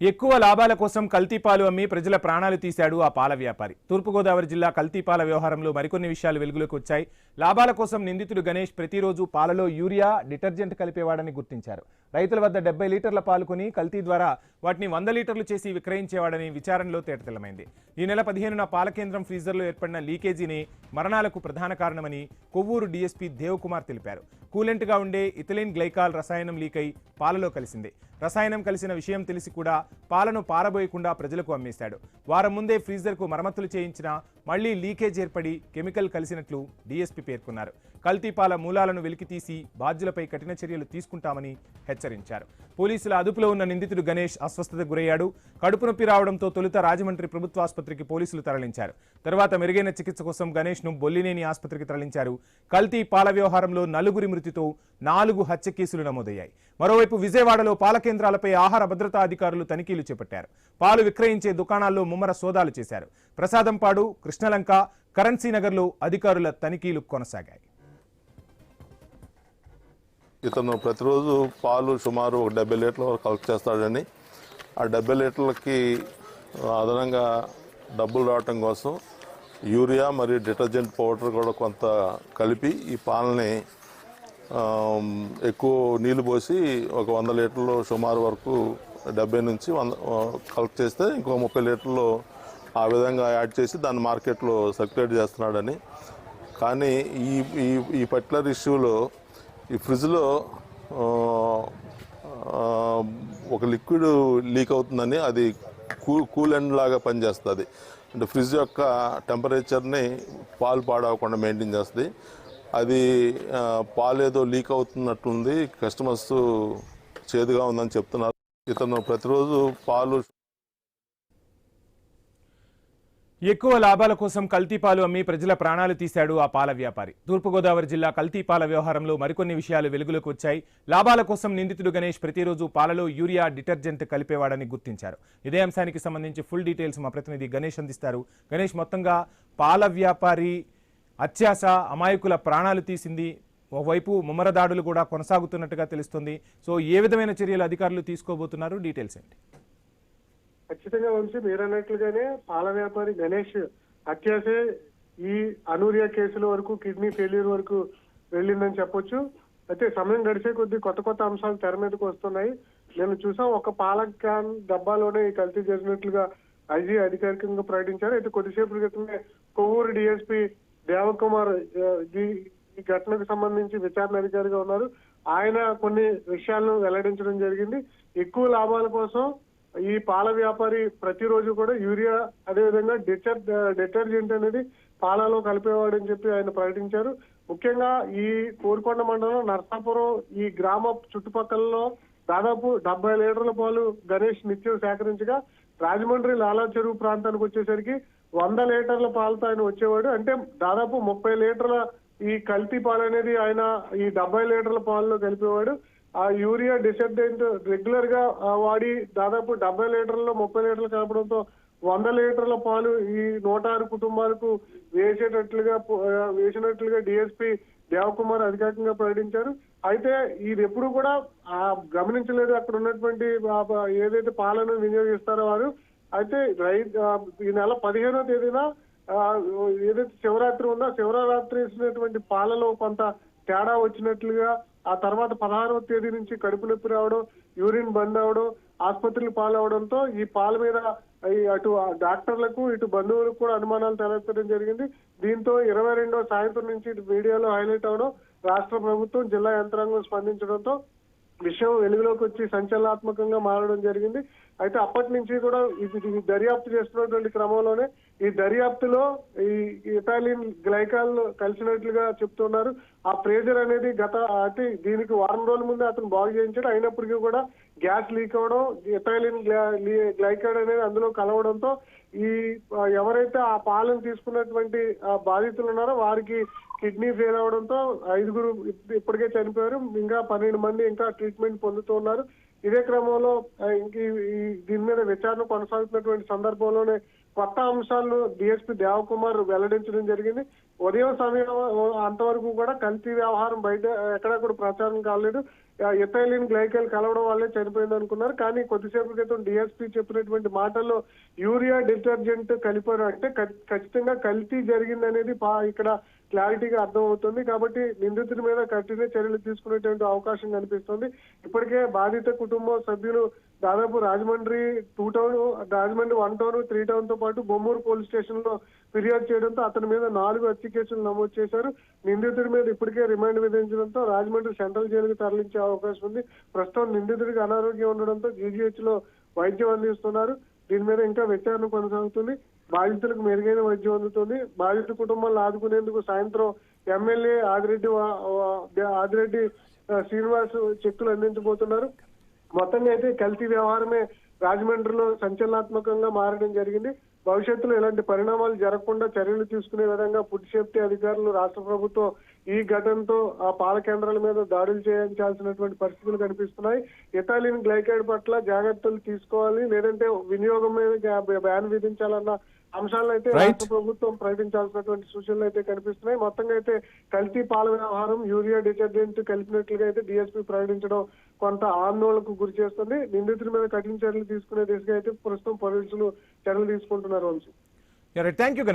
ఎక్కువ లాభాల కోసం కల్తీ పాలు అమ్మి ప్రజల ప్రాణాలు తీశాడు ఆ పాల వ్యాపారి. తూర్పుగోదావరి జిల్లా కల్తీ పాల వ్యవహారంలో మరికొన్ని విషయాలు వెలుగులోకి వచ్చాయి. లాభాల కోసం నిందితుడు గణేష్ ప్రతిరోజు పాలలో యూరియా, డిటర్జెంట్ కలిపేవాడని గుర్తించారు. రైతుల వద్ద 70 లీటర్ల పాలు కొని కల్తీ ద్వారా వాటిని 100 లీటర్లు చేసి విక్రయించేవాడని విచారణలో తేటతెల్లమైంది. ఈ నెల 15న పాల కేంద్రం ఫ్రీజర్లో ఏర్పడిన లీకేజీని మరణాలకు ప్రధాన కారణమని కొవ్వూరు డీఎస్పీ దేవకుమార్ తెలిపారు. కూలెంట్గా ఉండే ఇథిలిన్ గ్లైకాల్ రసాయనం లీకై పాలలో కలిసింది. రసాయనం కలిసిన విషయం తెలిసి కూడా పాలను పారబోయకుండా ప్రజలకు అమ్మేశాడు. వారం ముందే ఫ్రీజర్కు మరమ్మతులు చేయించినా మళ్లీ లీకేజ్ ఏర్పడి కెమికల్ కలిసినట్లు డీఎస్పీ పేర్కొన్నారు. కల్తీ పాల మూలాలను వెలికితీసి బాధ్యులపై కఠిన చర్యలు తీసుకుంటామని హెచ్చరించారు. పోలీసుల అదుపులో ఉన్న నిందితుడు గణేష్ అస్వస్థతకు గురయ్యాడు. కడుపు నొప్పి రావడంతో తొలుత రాజమండ్రి ప్రభుత్వ ఆసుపత్రికి పోలీసులు తరలించారు. తర్వాత మెరుగైన చికిత్స కోసం గణేష్ను బొల్లినేని ఆసుపత్రికి తరలించారు. కల్తీ పాల వ్యవహారంలో 4 మృతితో 4 హత్య కేసులు నమోదయ్యాయి. మరోవైపు విజయవాడలో పాల కేంద్రాలపై ఆహార భద్రతా అధికారులు తనిఖీలు చేపట్టారు. పాలు విక్రయించే దుకాణాల్లో ముమ్మర సోదాలు చేశారు. ప్రసాదంపాడు, కృష్ణలంక, కరెన్సీ నగర్లో అధికారుల తనిఖీలు కొనసాగాయి. ఇతను ప్రతిరోజు పాలు సుమారు 70 లీటర్ల వరకు కలెక్ట్ చేస్తాడని, ఆ 70 లీటర్లకి అదనంగా డబ్బులు రావటం కోసం యూరియా మరియు డిటర్జెంట్ పౌడర్ కూడా కొంత కలిపి ఈ పాలని ఎక్కువ నీళ్లు పోసి ఒక 100 లీటర్లు సుమారు వరకు 70 నుంచి 100 కలెక్ట్ చేస్తే ఇంకో 30 లీటర్లు ఆ విధంగా యాడ్ చేసి దాన్ని మార్కెట్లో సర్క్యులేట్ చేస్తున్నాడని. కానీ ఈ పర్టికులర్ ఇష్యూలో ఈ ఫ్రిడ్జ్లో ఒక లిక్విడ్ లీక్ అవుతుందని, అది కూలెంట్ లాగా పనిచేస్తుంది. అంటే ఫ్రిడ్జ్ యొక్క టెంపరేచర్ని పాలు పాడవకుండా మెయింటైన్ చేస్తుంది. అది పాలు ఏదో లీక్ అవుతున్నట్టుంది, కస్టమర్స్ చేదుగా ఉందని చెప్తున్నారు. ఇతను ప్రతిరోజు పాలు ఎక్కువ లాభాల కోసం కల్తీ పాలు అమ్మి ప్రజల ప్రాణాలు తీశాడు ఆ పాల వ్యాపారి. తూర్పుగోదావరి జిల్లా కల్తీ పాల వ్యవహారంలో మరికొన్ని విషయాలు వెలుగులోకి వచ్చాయి. లాభాల కోసం నిందితుడు గణేష్ ప్రతిరోజు పాలలో యూరియా, డిటర్జెంట్ కలిపేవాడని గుర్తించారు. ఇదే అంశానికి సంబంధించి ఫుల్ డీటెయిల్స్ మా ప్రతినిధి గణేష్ అందిస్తారు. గణేష్, మొత్తంగా పాల వ్యాపారి అత్యాశ అమాయకుల ప్రాణాలు తీసింది. ఒకవైపు ముమ్మర దాడులు కూడా కొనసాగుతున్నట్టుగా తెలుస్తుంది. సో ఏ విధమైన చర్యలు అధికారులు తీసుకోబోతున్నారు? డీటెయిల్స్ ఏంటి? ఖచ్చితంగా వంశీ, మీరు అన్నట్లుగానే పాల వ్యాపారి గణేష్ అత్యాసే ఈ అనూరియా కేసుల వరకు, కిడ్నీ ఫెయిల్యూర్ వరకు వెళ్ళిందని చెప్పొచ్చు. అయితే సమయం గడిచే కొద్దీ కొత్త అంశాలు తెర మీదకి వస్తున్నాయి. నేను చూసాం, ఒక పాల క్యాన్ డబ్బాలోనే ఈ కల్తీ జరిగినట్లుగా ఐజీ అధికారికంగా ప్రకటించారు. అయితే కొద్దిసేపు క్రితమే కొవ్వూరు డిఎస్పీ దేవకుమార్ ఈ ఘటనకు సంబంధించి విచారణ అధికారిగా ఉన్నారు. ఆయన కొన్ని విషయాలను వెల్లడించడం జరిగింది. ఎక్కువ లాభాల కోసం ఈ పాల వ్యాపారి ప్రతిరోజు కూడా యూరియా, అదేవిధంగా డిటర్జెంట్ అనేది పాలలో కలిపేవాడని చెప్పి ఆయన ప్రకటించారు. ముఖ్యంగా ఈ కోరుకొండ మండలం నర్సాపురం ఈ గ్రామ చుట్టుపక్కలలో దాదాపు 70 లీటర్ల పాలు గణేష్ నిత్యం సేకరించగా, రాజమండ్రి లాలా చెరువు ప్రాంతానికి వచ్చేసరికి 100 లీటర్ల పాలతో ఆయన వచ్చేవాడు. అంటే దాదాపు 30 లీటర్ల ఈ కల్తీ పాలు అనేది ఆయన ఈ 70 లీటర్ల పాలలో కలిపేవాడు. ఆ యూరియా, డిటర్జెంట్ రెగ్యులర్ గా వాడి దాదాపు 70 లీటర్లలో 30 లీటర్లు కలపడంతో 100 లీటర్ల పాలు ఈ 106 కుటుంబాలకు వేసినట్లుగా డిఎస్పీ దేవకుమార్ అధికారికంగా ప్రకటించారు. అయితే ఇది ఎప్పుడు కూడా గమనించలేదు అక్కడ ఉన్నటువంటి ఏదైతే పాలను వినియోగిస్తారో వారు. అయితే ఈ నెల 15వ తేదీన ఏదైతే శివరాత్రి ఉందో, శివరాత్రి ఇచ్చినటువంటి పాలలో కొంత తేడా వచ్చినట్లుగా, ఆ తర్వాత 16వ తేదీ నుంచి కడుపు నొప్పి రావడం, యూరిన్ బంద్ అవడం, ఆసుపత్రికి పాలవడంతో ఈ పాల మీద అటు డాక్టర్లకు ఇటు బంధువులకు కూడా అనుమానాలు తలెత్తడం జరిగింది. దీంతో 22వ సాయంత్రం నుంచి మీడియాలో హైలైట్ అవడం, రాష్ట్ర ప్రభుత్వం, జిల్లా యంత్రాంగం స్పందించడంతో విషయం వెలుగులోకి వచ్చి సంచలనాత్మకంగా మారడం జరిగింది. అయితే అప్పటి నుంచి కూడా ఇది దర్యాప్తు చేస్తున్నటువంటి క్రమంలోనే ఈ దర్యాప్తులో ఈ ఇథైలిన్ గ్లైకాల్ కలిసినట్లుగా చెప్తున్నారు. ఆ ప్రెజర్ అనేది అంటే దీనికి వారం రోజుల ముందే అతను బాగు చేయించాడు. అయినప్పటికీ కూడా గ్యాస్ లీక్ అవడం, ఇథైలిన్ గ్లైకాల్ అనేది అందులో కలవడంతో ఈ ఎవరైతే ఆ పాలను తీసుకున్నటువంటి బాధితులు ఉన్నారో వారికి కిడ్నీ ఫెయిల్ అవడంతో 5 ఇప్పటికే చనిపోయారు. ఇంకా 12 మంది ఇంకా ట్రీట్మెంట్ పొందుతూ ఉన్నారు. ఇదే క్రమంలో దీని మీద విచారణ కొనసాగుతున్నటువంటి సందర్భంలోనే కొత్త అంశాలను డిఎస్పీ దేవకుమార్ వెల్లడించడం జరిగింది. ఉదయం సమయం అంతవరకు కూడా కల్తీ వ్యవహారం బయట ఎక్కడా కూడా ప్రచారం కాలేదు. ఎథైలిన్ గ్లైకాల్ కలవడం వల్లే చనిపోయింది అనుకున్నారు. కానీ కొద్దిసేపు క్రితం డిఎస్పీ చెప్పినటువంటి మాటల్లో యూరియా డిటర్జెంట్ కలిపారు అంటే ఖచ్చితంగా కల్తీ జరిగింది అనేది ఇక్కడ క్లారిటీగా అర్థమవుతుంది. కాబట్టి నిందితుడి మీద కఠిన చర్యలు తీసుకునేటువంటి అవకాశం కనిపిస్తుంది. ఇప్పటికే బాధిత కుటుంబ సభ్యులు దాదాపు Rajahmundry 2 town, Rajahmundry 1 town, 3 town తో పాటు బొమ్మూరు పోలీస్ స్టేషన్ లో ఫిర్యాదు చేయడంతో అతని మీద 4 హత్య కేసులు నమోదు చేశారు. నిందితుడి మీద ఇప్పటికే రిమాండ్ విధించడంతో రాజమండ్రి సెంట్రల్ జైలుకి తరలించే అవకాశం ఉంది. ప్రస్తుతం నిందితుడికి అనారోగ్యం ఉండడంతో జీజీహెచ్ లో వైద్యం అందిస్తున్నారు. దీని మీద ఇంకా విచారణ కొనసాగుతుంది. బాధితులకు మెరుగైన వైద్యం అందుతుంది. బాధిత కుటుంబాలను ఆదుకునేందుకు సాయంత్రం ఎమ్మెల్యే ఆదిరెడ్డి శ్రీనివాస్ చెక్కులు అందించబోతున్నారు. మొత్తంగా అయితే కల్తీ వ్యవహారమే రాజమండ్రిలో సంచలనాత్మకంగా మారడం జరిగింది. భవిష్యత్తులో ఇలాంటి పరిణామాలు జరగకుండా చర్యలు తీసుకునే విధంగా ఫుడ్ సేఫ్టీ అధికారులు, రాష్ట్ర ప్రభుత్వం ఈ ఘటనతో ఆ పాల కేంద్రాల మీద దాడులు చేయించాల్సినటువంటి పరిస్థితులు కనిపిస్తున్నాయి. ఎథైలిన్ గ్లైకాయిడ్ పట్ల జాగ్రత్తలు తీసుకోవాలి, లేదంటే వినియోగం మీద బ్యాన్ విధించాలన్న అంశాలను అయితే రాష్ట్ర ప్రభుత్వం ప్రకటించాల్సినటువంటి సూచనలు అయితే కనిపిస్తున్నాయి. మొత్తంగా అయితే కల్తీ పాల వ్యవహారం యూరియా డిటర్జెంట్ కలిపినట్లుగా అయితే డిఎస్పీ ప్రకటించడం కొంత ఆందోళనకు గురి చేస్తుంది. నిందితుల మీద కఠిన చర్యలు తీసుకునే దిశగా అయితే ప్రస్తుతం పోలీసులు చర్యలు తీసుకుంటున్నారు. Thank you Ganesh.